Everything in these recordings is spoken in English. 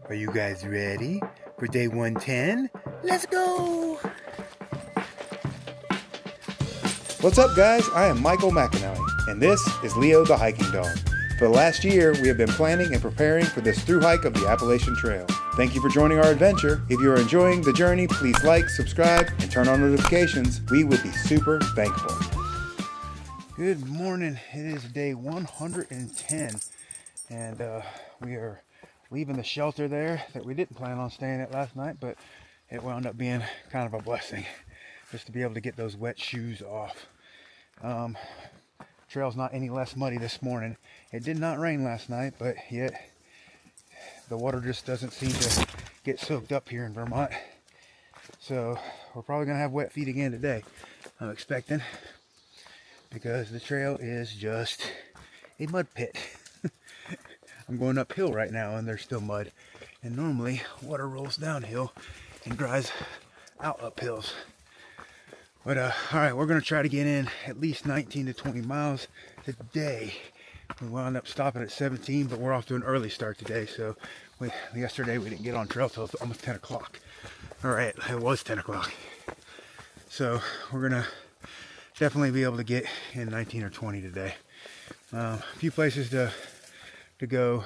Are you guys ready for day 110? Let's go! What's up, guys? I am Michael McAnally, and this is Leo the Hiking Dog. For the last year, we have been planning and preparing for this through hike of the Appalachian Trail. Thank you for joining our adventure. If you are enjoying the journey, please like, subscribe, and turn on notifications. We would be super thankful. Good morning. It is day 110, and we are leaving the shelter there that we didn't plan on staying at last night, but it wound up being kind of a blessing just to be able to get those wet shoes off. Trail's not any less muddy this morning. It did not rain last night, but yet the water just doesn't seem to get soaked up here in Vermont. So we're probably gonna have wet feet again today, I'm expecting, because the trail is just a mud pit. I'm going uphill right now and there's still mud, and normally water rolls downhill and dries out up hills. But all right, we're gonna try to get in at least 19 to 20 miles today. We wound up stopping at 17, but we're off to an early start today. So yesterday we didn't get on trail till almost 10 o'clock. All right, it was 10 o'clock. So we're gonna definitely be able to get in 19 or 20 today. A few places to go,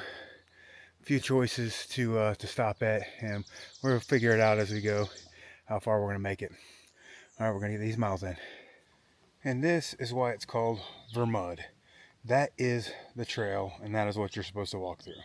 a few choices to stop at, and we'll figure it out as we go how far we're gonna make it. All right, we're gonna get these miles in. And this is why it's called Vermont. That is the trail, and that is what you're supposed to walk through.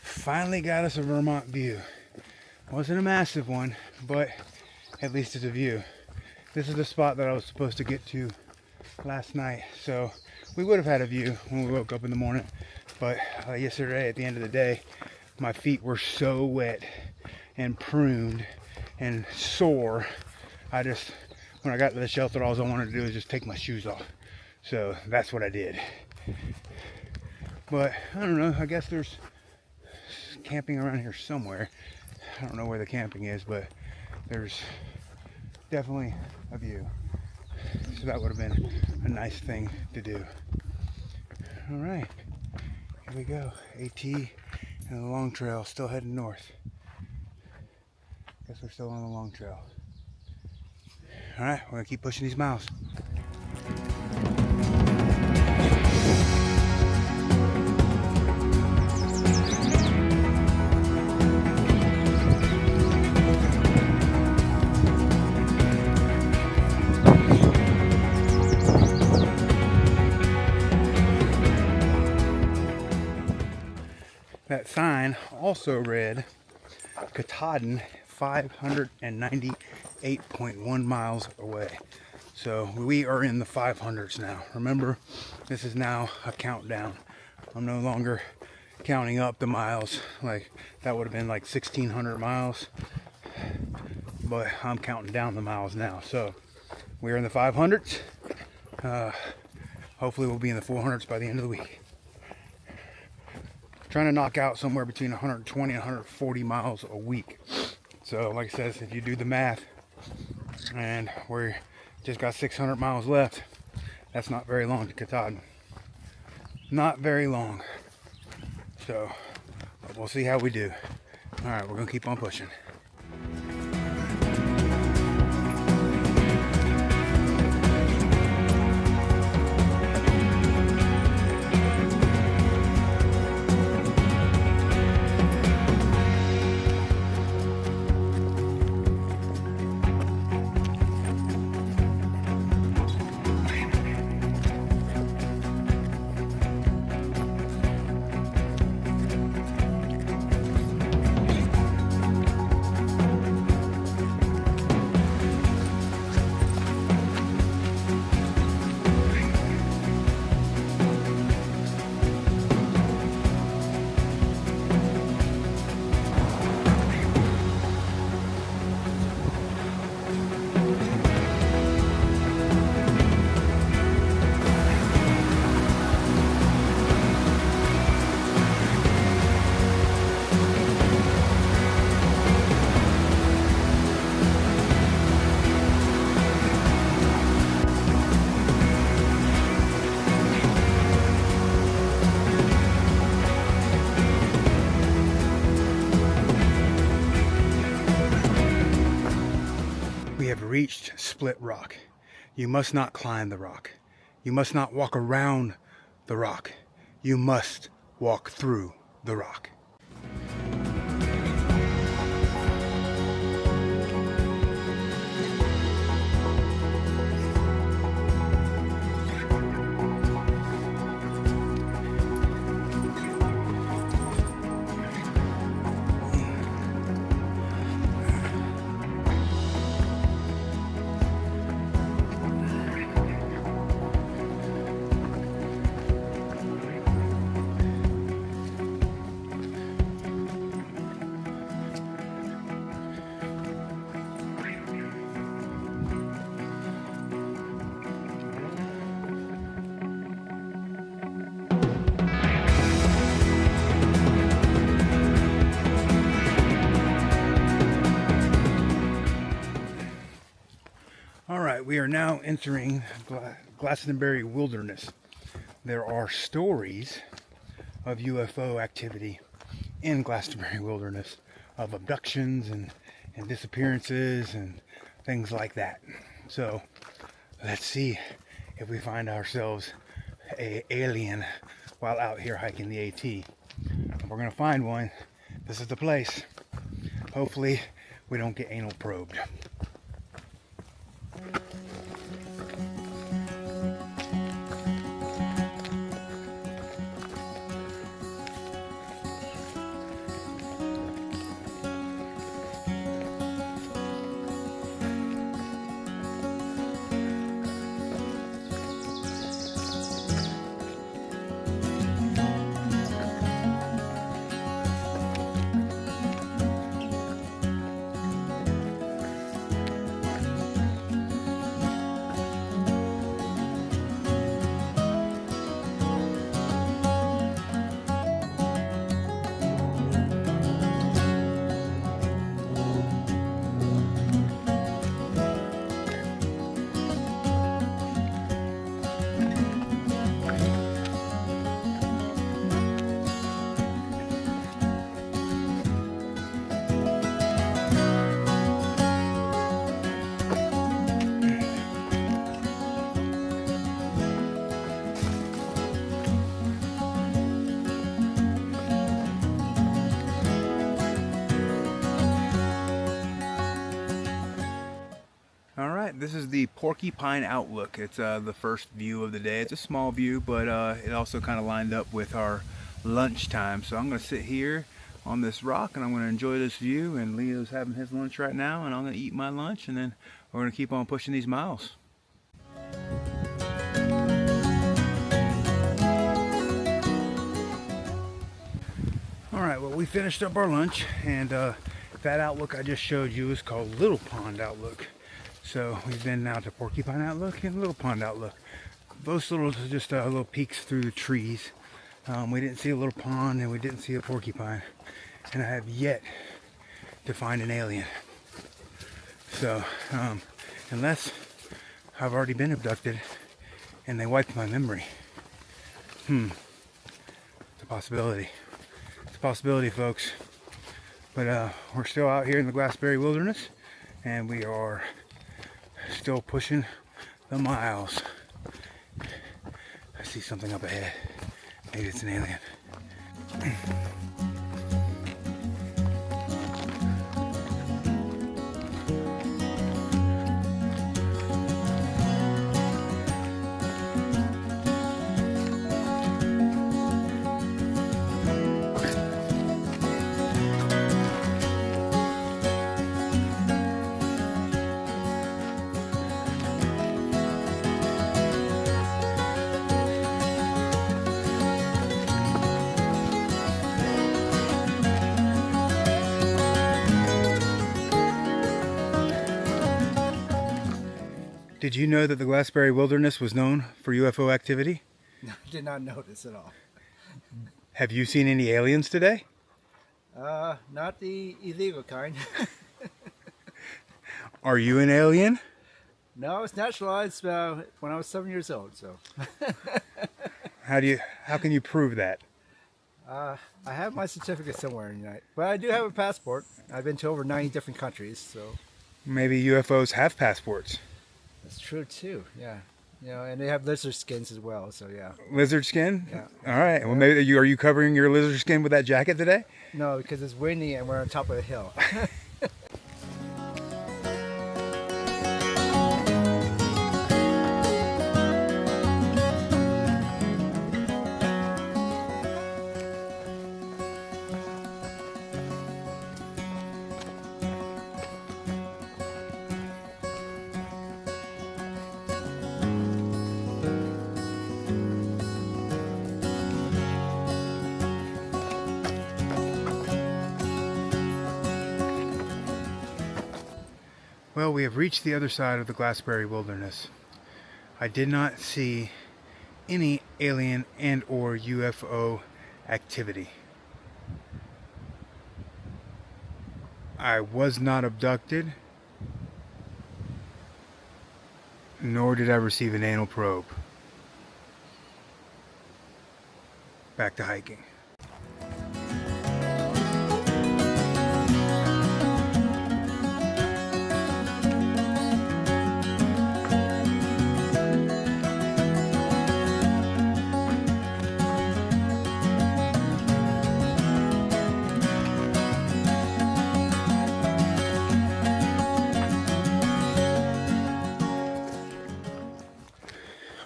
Finally got us a Vermont view. Wasn't a massive one, but at least it's a view. This is the spot that I was supposed to get to last night, so we would have had a view when we woke up in the morning, but yesterday at the end of the day, my feet were so wet and pruned and sore. When I got to the shelter, all I wanted to do was just take my shoes off. So that's what I did. But I don't know, I guess there's camping around here somewhere. I don't know where the camping is, but there's definitely a view. So that would have been a nice thing to do. All right, here we go. AT and the long trail still heading north. Guess we're still on the long trail. All right, we're gonna keep pushing these miles. That sign also read Katahdin 598.1 miles away. So we are in the 500s now. Remember, this is now a countdown. I'm no longer counting up the miles. Like that would have been like 1,600 miles, but I'm counting down the miles now. So we're in the 500s. Hopefully we'll be in the 400s by the end of the week. Trying to knock out somewhere between 120 and 140 miles a week. So like I said, if you do the math, and we're just got 600 miles left, that's not very long to Katahdin. Not very long. So but we'll see how we do. All right, we're gonna keep on pushing. have reached Split Rock. You must not climb the rock. You must not walk around the rock. You must walk through the rock. Alright, we are now entering Glastenbury Wilderness. There are stories of UFO activity in Glastenbury Wilderness, of abductions and disappearances and things like that. So let's see if we find ourselves an alien while out here hiking the AT. If we're going to find one, this is the place. Hopefully we don't get anal probed. This is the Porcupine Outlook. It's the first view of the day. It's a small view, but it also kind of lined up with our lunch time. So I'm going to sit here on this rock and I'm going to enjoy this view. And Leo's having his lunch right now, and I'm going to eat my lunch, and then we're going to keep on pushing these miles. All right, well, we finished up our lunch, and that outlook I just showed you is called Little Pond Outlook. So we've been now to Porcupine Outlook and Little Pond Outlook. Both little, just little peeks through the trees. We didn't see a little pond and we didn't see a porcupine. And I have yet to find an alien. So, unless I've already been abducted and they wiped my memory. It's a possibility. It's a possibility, folks. But we're still out here in the Glastenbury Wilderness, and we are still pushing the miles. I see something up ahead. Maybe it's an alien. Did you know that the Glastenbury Wilderness was known for UFO activity? No, I did not notice at all. Have you seen any aliens today? Not the illegal kind. Are you an alien? No, I was naturalized when I was 7 years old. So. How can you prove that? I have my certificate somewhere in the United, but I do have a passport. I've been to over 90 different countries. So. Maybe UFOs have passports. That's true too. Yeah. And they have lizard skins as well. So yeah. Lizard skin? Yeah. All right. Well, maybe are you covering your lizard skin with that jacket today? No, because it's windy and we're on top of a hill. Well, we have reached the other side of the Glastenbury Wilderness. I did not see any alien and or UFO activity. I was not abducted, nor did I receive an anal probe. Back to hiking.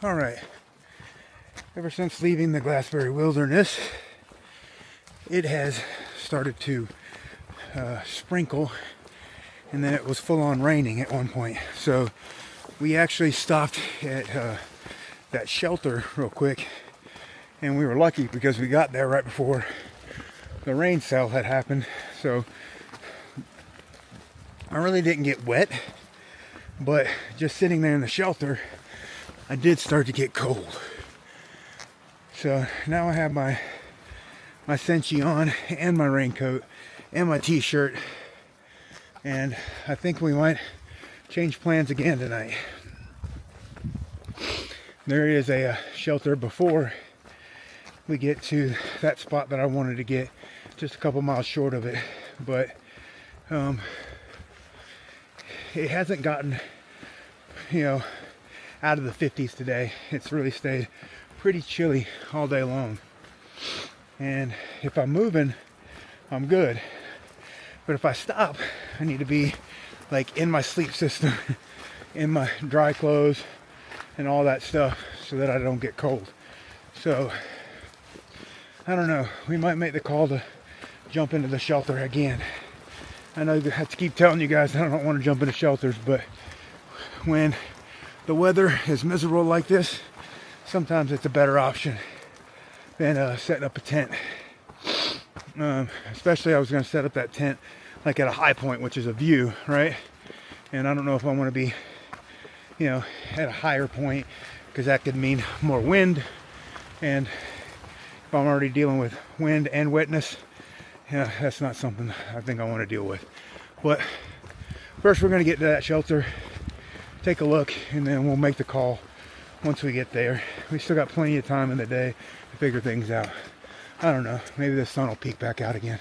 All right, ever since leaving the Glastenbury Wilderness, it has started to sprinkle, and then it was full on raining at one point. So we actually stopped at that shelter real quick, and we were lucky because we got there right before the rain cell had happened. So I really didn't get wet, but just sitting there in the shelter, I did start to get cold. So now I have my Senchi on and my raincoat and my t-shirt, and I think we might change plans again tonight. There is a shelter before we get to that spot that I wanted to get, just a couple miles short of it, but it hasn't gotten, out of the 50s today. It's really stayed pretty chilly all day long. And if I'm moving, I'm good. But if I stop, I need to be like in my sleep system, in my dry clothes and all that stuff so that I don't get cold. So, I don't know. We might make the call to jump into the shelter again. I know I have to keep telling you guys I don't want to jump into shelters, but when the weather is miserable like this, sometimes it's a better option than setting up a tent. Especially I was going to set up that tent like at a high point, which is a view, right? And I don't know if I want to be, at a higher point, because that could mean more wind. And if I'm already dealing with wind and wetness, that's not something I think I want to deal with. But first we're going to get to that shelter, take a look, and then we'll make the call once we get there. We still got plenty of time in the day to figure things out. I don't know, maybe the sun will peek back out again.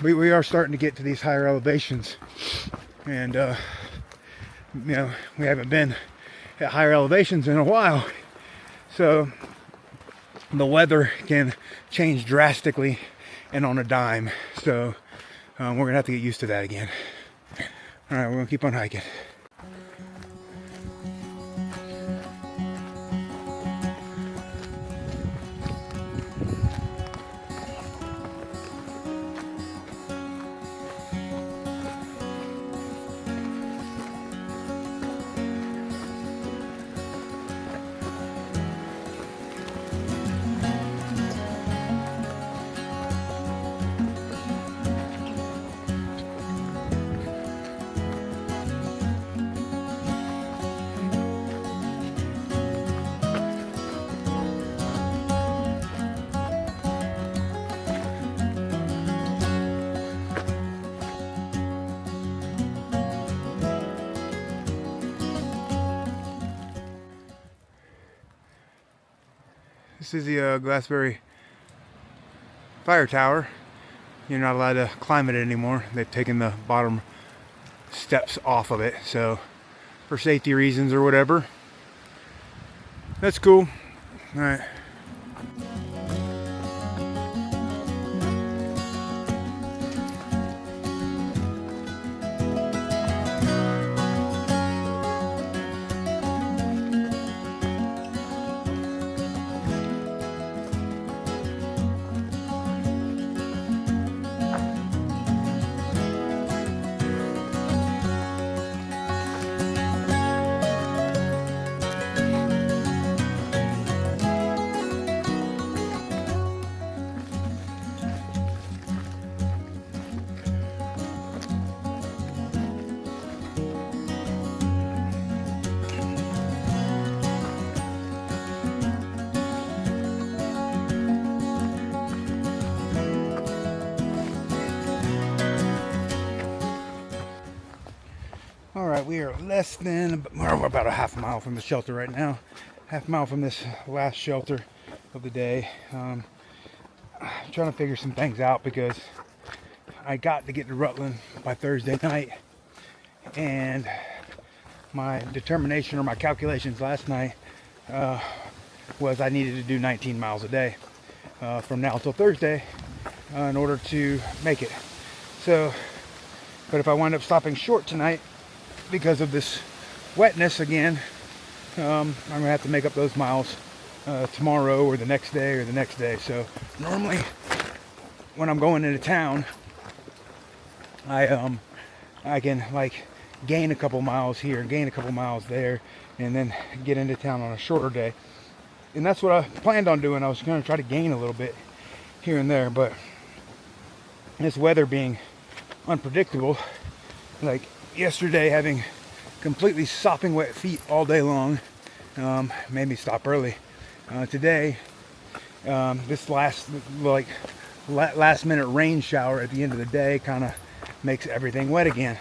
We are starting to get to these higher elevations, and we haven't been at higher elevations in a while, so the weather can change drastically and on a dime. So we're gonna have to get used to that again. All right, we're gonna keep on hiking. This is the Glastenbury fire tower. You're not allowed to climb it anymore. They've taken the bottom steps off of it. So for safety reasons or whatever. That's cool. All right. All right, we are less than, we're about a half mile from the shelter right now. Half mile from this last shelter of the day. I'm trying to figure some things out because I got to get to Rutland by Thursday night, and my determination or my calculations last night was I needed to do 19 miles a day from now till Thursday in order to make it. So, but if I wind up stopping short tonight because of this wetness again, I'm gonna have to make up those miles tomorrow or the next day or the next day. So normally when I'm going into town, I can like gain a couple miles here and gain a couple miles there and then get into town on a shorter day. And that's what I planned on doing. I was going to try to gain a little bit here and there, but this weather being unpredictable, like yesterday having completely sopping wet feet all day long, made me stop early. Today, this last minute rain shower at the end of the day kind of makes everything wet again.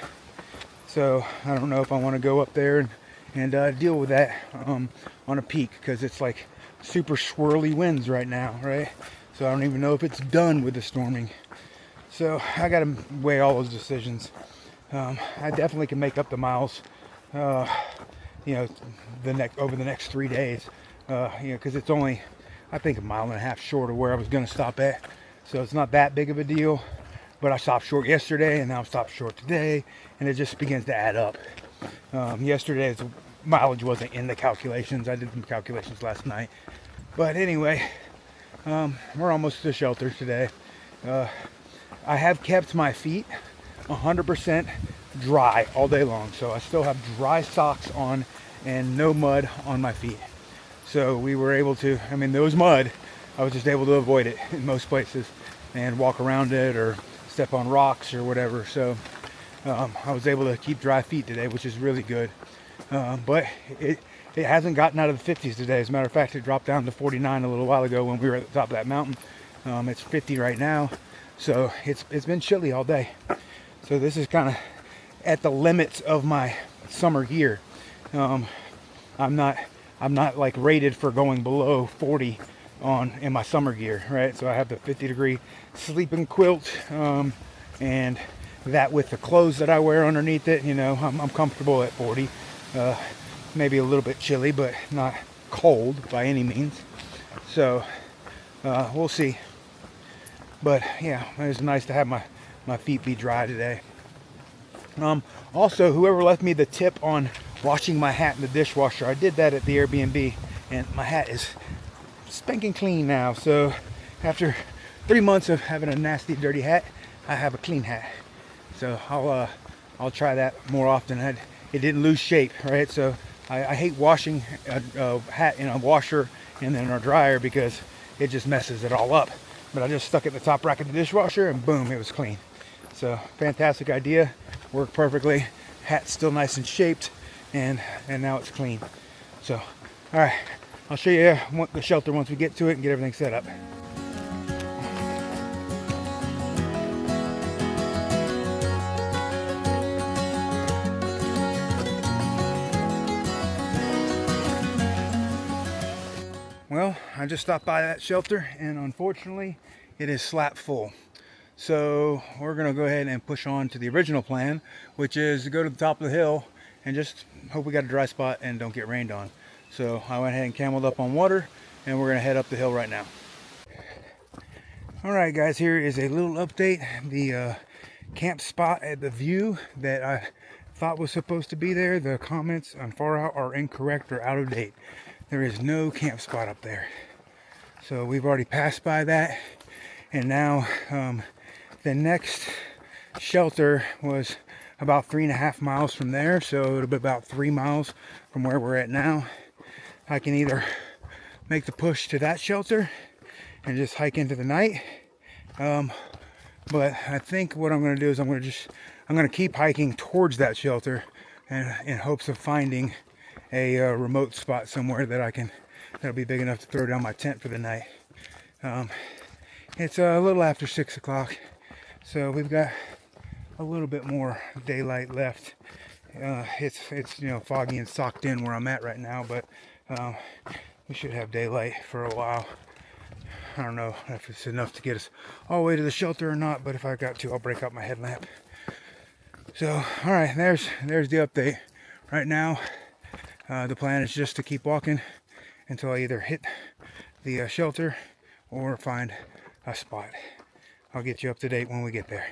So I don't know if I want to go up there and deal with that on a peak, because it's like super swirly winds right now, right? So I don't even know if it's done with the storming. So I got to weigh all those decisions. I definitely can make up the miles, over the next 3 days, because it's only, I think, a mile and a half short of where I was going to stop at. So it's not that big of a deal. But I stopped short yesterday, and now I'm stopped short today, and it just begins to add up. Yesterday's mileage wasn't in the calculations. I did some calculations last night. But anyway, we're almost to the shelter today. I have kept my feet 100% dry all day long. So I still have dry socks on and no mud on my feet. So we were able to, those mud, I was just able to avoid it in most places and walk around it or step on rocks or whatever. So I was able to keep dry feet today, which is really good. But it hasn't gotten out of the 50s today. As a matter of fact, it dropped down to 49 a little while ago when we were at the top of that mountain. It's 50 right now. So it's been chilly all day. So this is kind of at the limits of my summer gear. I'm not like rated for going below 40 in my summer gear, right? So I have the 50-degree sleeping quilt, and that with the clothes that I wear underneath it, I'm comfortable at 40. Maybe a little bit chilly, but not cold by any means. So we'll see. But yeah, it was nice to have my feet be dry today. Also, whoever left me the tip on washing my hat in the dishwasher, I did that at the Airbnb, and my hat is spanking clean now. So after 3 months of having a nasty, dirty hat, I have a clean hat. So I'll try that more often. It didn't lose shape, right? So I hate washing a hat in a washer and then in a dryer because it just messes it all up. But I just stuck it in the top rack of the dishwasher and boom, it was clean. So fantastic idea, worked perfectly. Hat's still nice and shaped, and now it's clean. So, all right, I'll show you the shelter once we get to it and get everything set up. Well, I just stopped by that shelter, and unfortunately, it is slap full. So we're gonna go ahead and push on to the original plan, which is to go to the top of the hill and just hope we got a dry spot and don't get rained on. So I went ahead and cameled up on water, and we're gonna head up the hill right now. All right, guys, here is a little update. The camp spot at the view that I thought was supposed to be there, the comments on far out are incorrect or out of date. There is no camp spot up there. So we've already passed by that, and now the next shelter was about 3.5 miles from there, so it'll be about 3 miles from where we're at now. I can either make the push to that shelter and just hike into the night, but I think what I'm going to do is I'm going to keep hiking towards that shelter, and in hopes of finding a remote spot somewhere that'll be big enough to throw down my tent for the night. It's a little after 6 o'clock, so we've got a little bit more daylight left. It's foggy and socked in where I'm at right now, but we should have daylight for a while. I don't know if it's enough to get us all the way to the shelter or not, but if I got to, I'll break out my headlamp. So, all right, there's the update. Right now, the plan is just to keep walking until I either hit the shelter or find a spot. I'll get you up to date when we get there.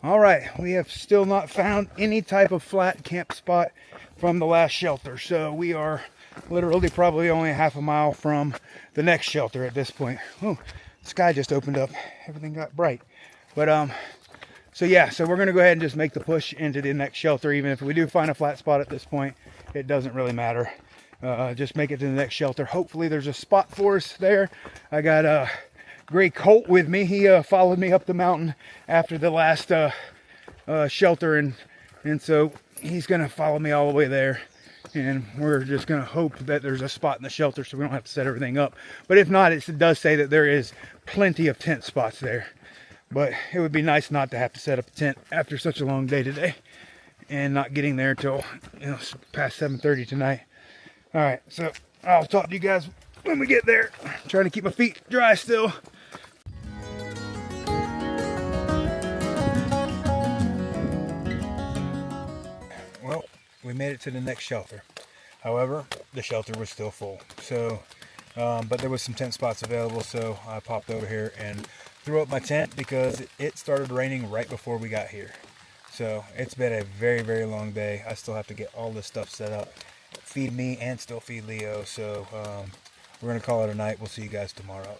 All right, we have still not found any type of flat camp spot from the last shelter, so we are literally probably only 1/2 mile from the next shelter at this point. Oh, the sky just opened up. Everything got bright. But so yeah, so we're gonna go ahead and just make the push into the next shelter. Even if we do find a flat spot at this point, it doesn't really matter. Just make it to the next shelter. Hopefully there's a spot for us there. I got a gray colt with me. He followed me up the mountain after the last shelter, and so he's gonna follow me all the way there. And we're just going to hope that there's a spot in the shelter so we don't have to set everything up. But if not, it does say that there is plenty of tent spots there. But it would be nice not to have to set up a tent after such a long day today and not getting there till past 7:30 tonight. All right, so I'll talk to you guys when we get there. I'm trying to keep my feet dry still. Well, we made it to the next shelter. However, the shelter was still full. So, but there was some tent spots available, so I popped over here and threw up my tent because it started raining right before we got here. So it's been a very, very long day. I still have to get all this stuff set up, feed me and still feed Leo. So we're gonna call it a night. We'll see you guys tomorrow.